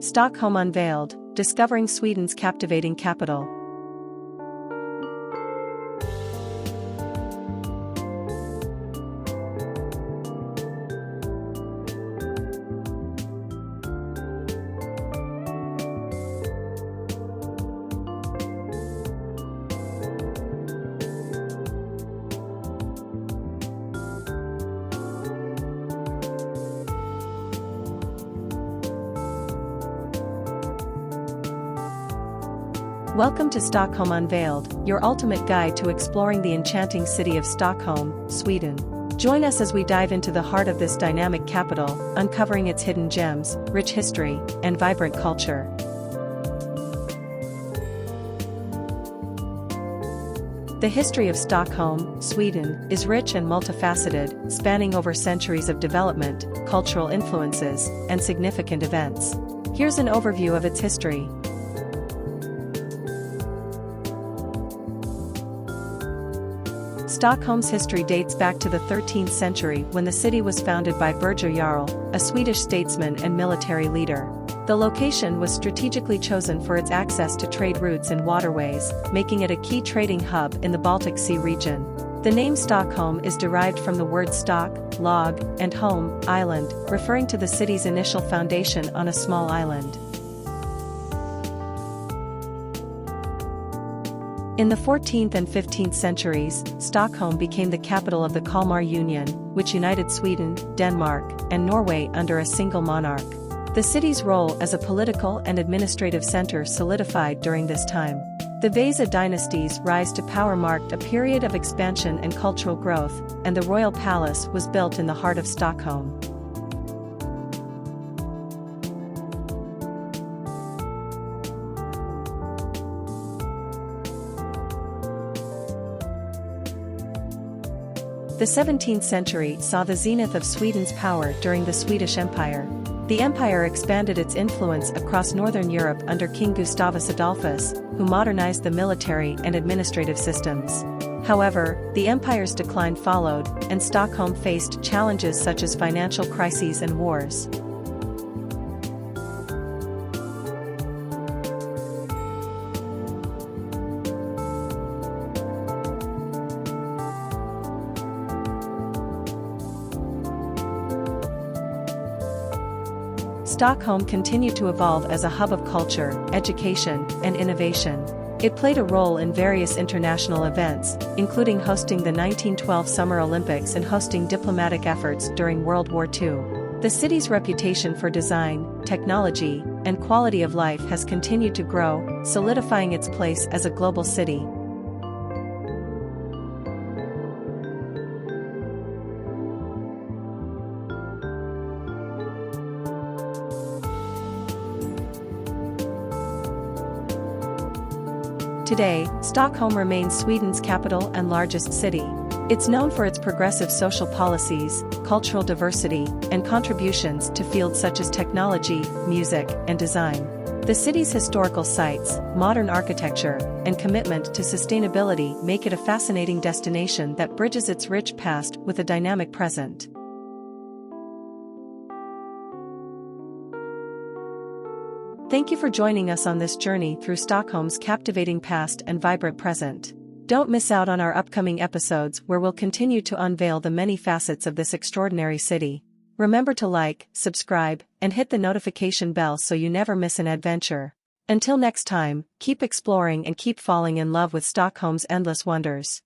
Stockholm Unveiled, Discovering Sweden's Captivating Capital. Welcome to Stockholm Unveiled, your ultimate guide to exploring the enchanting city of Stockholm, Sweden. Join us as we dive into the heart of this dynamic capital, uncovering its hidden gems, rich history, and vibrant culture. The history of Stockholm, Sweden, is rich and multifaceted, spanning over centuries of development, cultural influences, and significant events. Here's an overview of its history. Stockholm's history dates back to the 13th century when the city was founded by Birger Jarl, a Swedish statesman and military leader. The location was strategically chosen for its access to trade routes and waterways, making it a key trading hub in the Baltic Sea region. The name Stockholm is derived from the words stock, log, and holm, island, referring to the city's initial foundation on a small island. In the 14th and 15th centuries, Stockholm became the capital of the Kalmar Union, which united Sweden, Denmark, and Norway under a single monarch. The city's role as a political and administrative center solidified during this time. The Vasa dynasty's rise to power marked a period of expansion and cultural growth, and the royal palace was built in the heart of Stockholm. The 17th century saw the zenith of Sweden's power during the Swedish Empire. The empire expanded its influence across northern Europe under King Gustavus Adolphus, who modernized the military and administrative systems. However, the empire's decline followed, and Stockholm faced challenges such as financial crises and wars. Stockholm continued to evolve as a hub of culture, education, and innovation. It played a role in various international events, including hosting the 1912 Summer Olympics and hosting diplomatic efforts during World War II. The city's reputation for design, technology, and quality of life has continued to grow, solidifying its place as a global city. Today, Stockholm remains Sweden's capital and largest city. It's known for its progressive social policies, cultural diversity, and contributions to fields such as technology, music, and design. The city's historical sites, modern architecture, and commitment to sustainability make it a fascinating destination that bridges its rich past with a dynamic present. Thank you for joining us on this journey through Stockholm's captivating past and vibrant present. Don't miss out on our upcoming episodes where we'll continue to unveil the many facets of this extraordinary city. Remember to like, subscribe, and hit the notification bell so you never miss an adventure. Until next time, keep exploring and keep falling in love with Stockholm's endless wonders.